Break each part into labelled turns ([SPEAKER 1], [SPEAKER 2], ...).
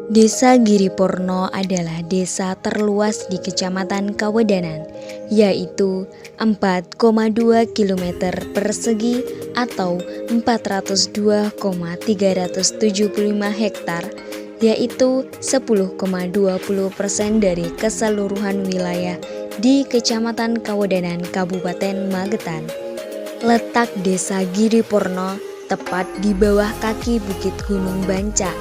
[SPEAKER 1] Desa Giripurno adalah desa terluas di Kecamatan Kawedanan, yaitu 4,2 km persegi atau 402,375 hektar, yaitu 10,20% dari keseluruhan wilayah di Kecamatan Kawedanan, Kabupaten Magetan. Letak Desa Giripurno tepat di bawah kaki Bukit Gunung Banca,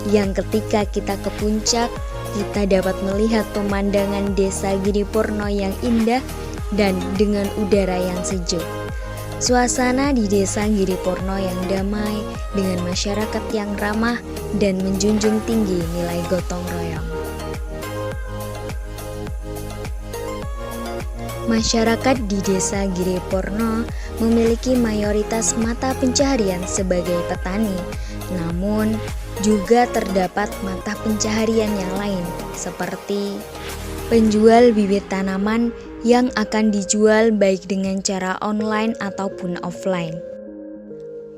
[SPEAKER 1] yang ketika kita ke puncak, kita dapat melihat pemandangan Desa Giripurno yang indah dan dengan udara yang sejuk. Suasana di Desa Giripurno yang damai dengan masyarakat yang ramah dan menjunjung tinggi nilai gotong royong. Masyarakat di Desa Giripurno memiliki mayoritas mata pencaharian sebagai petani, namun juga terdapat mata pencaharian yang lain seperti penjual bibit tanaman yang akan dijual baik dengan cara online ataupun offline.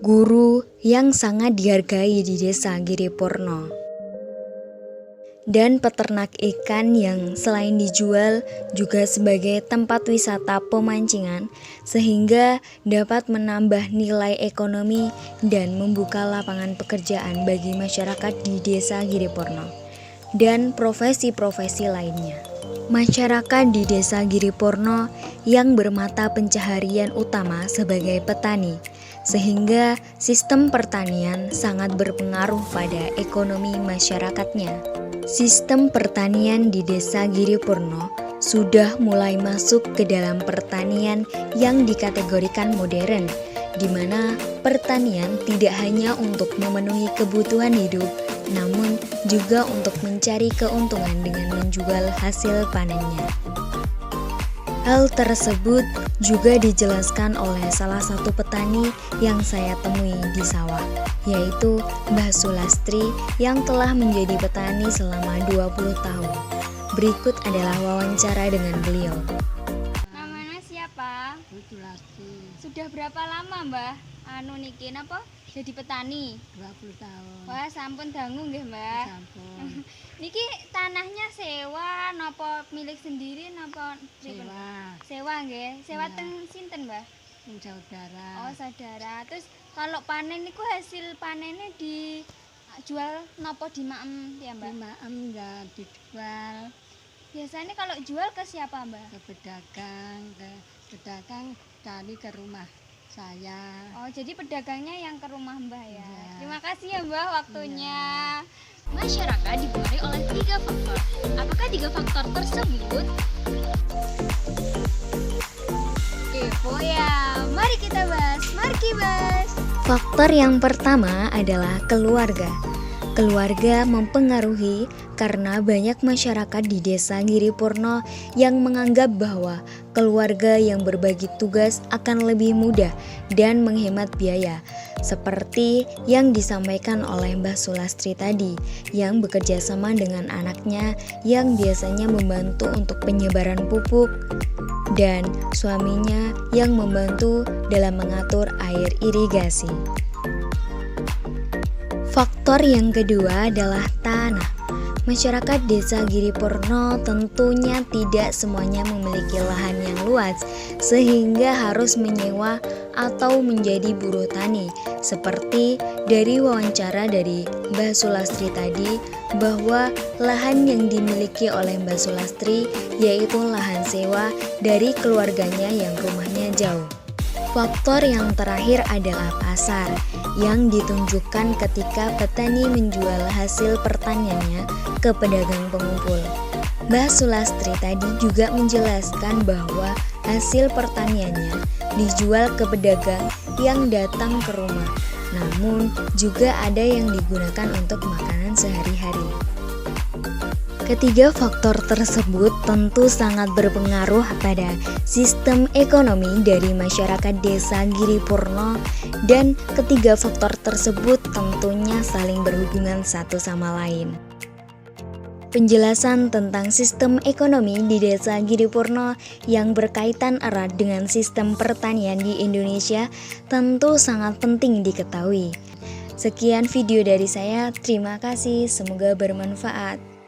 [SPEAKER 1] Guru yang sangat dihargai di Desa Giripurno. Dan peternak ikan yang selain dijual juga sebagai tempat wisata pemancingan sehingga dapat menambah nilai ekonomi dan membuka lapangan pekerjaan bagi masyarakat di Desa Giripurno dan profesi-profesi lainnya. Masyarakat di Desa Giripurno yang bermata pencaharian utama sebagai petani, sehingga sistem pertanian sangat berpengaruh pada ekonomi masyarakatnya. Sistem pertanian di Desa Giripurno sudah mulai masuk ke dalam pertanian yang dikategorikan modern, di mana pertanian tidak hanya untuk memenuhi kebutuhan hidup, namun juga untuk mencari keuntungan dengan menjual hasil panennya. Hal tersebut juga dijelaskan oleh salah satu petani yang saya temui di sawah, yaitu Mbah Sulastri yang telah menjadi petani selama 20 tahun. Berikut adalah wawancara dengan beliau.
[SPEAKER 2] Namanya siapa?
[SPEAKER 3] Sulastri.
[SPEAKER 2] Sudah berapa lama Mbah niki napa jadi petani?
[SPEAKER 3] 20 tahun.
[SPEAKER 2] Wah, sampun dangu nggih, Mbah.
[SPEAKER 3] Sampun.
[SPEAKER 2] Niki tanahnya sewa napa milik sendiri napa pripun? Sewa nggih. Sewa
[SPEAKER 3] Iya.
[SPEAKER 2] teng sinten, Mbah?
[SPEAKER 3] Yang saudara.
[SPEAKER 2] Oh, saudara. Terus kalau panen niku hasil panennya dijual napa di maem ya, Mbah?
[SPEAKER 3] Maem ya dijual
[SPEAKER 2] Biasanya kalau jual ke siapa, Mbah?
[SPEAKER 3] ke pedagang cari ke rumah saya.
[SPEAKER 2] Oh, jadi pedagangnya yang ke rumah Mbah ya.
[SPEAKER 3] Iya.
[SPEAKER 2] Terima kasih ya Mbah waktunya.
[SPEAKER 4] Masyarakat dipengaruhi oleh 3 faktor. Apakah 3 faktor tersebut?
[SPEAKER 2] Kepo ya. Mari kita bahas. Mari kibas.
[SPEAKER 1] Faktor yang pertama adalah keluarga. Keluarga mempengaruhi karena banyak masyarakat di Desa Giripurno yang menganggap bahwa keluarga yang berbagi tugas akan lebih mudah dan menghemat biaya, seperti yang disampaikan oleh Mbah Sulastri tadi, yang bekerja sama dengan anaknya yang biasanya membantu untuk penyebaran pupuk, dan suaminya yang membantu dalam mengatur air irigasi. Faktor yang kedua adalah tanah. Masyarakat Desa Giripurno tentunya tidak semuanya memiliki lahan yang luas, sehingga harus menyewa atau menjadi buruh tani. Seperti dari wawancara dari Mbah Sulastri tadi, bahwa lahan yang dimiliki oleh Mbah Sulastri yaitu lahan sewa dari keluarganya yang rumahnya jauh. Faktor yang terakhir adalah pasar, yang ditunjukkan ketika petani menjual hasil pertaniannya ke pedagang pengumpul. Mbah Sulastri tadi juga menjelaskan bahwa hasil pertaniannya dijual ke pedagang yang datang ke rumah, namun juga ada yang digunakan untuk makanan sehari-hari. Ketiga faktor tersebut tentu sangat berpengaruh pada sistem ekonomi dari masyarakat Desa Giripurno, dan ketiga faktor tersebut tentunya saling berhubungan satu sama lain. Penjelasan tentang sistem ekonomi di Desa Giripurno yang berkaitan erat dengan sistem pertanian di Indonesia tentu sangat penting diketahui. Sekian video dari saya, terima kasih, semoga bermanfaat.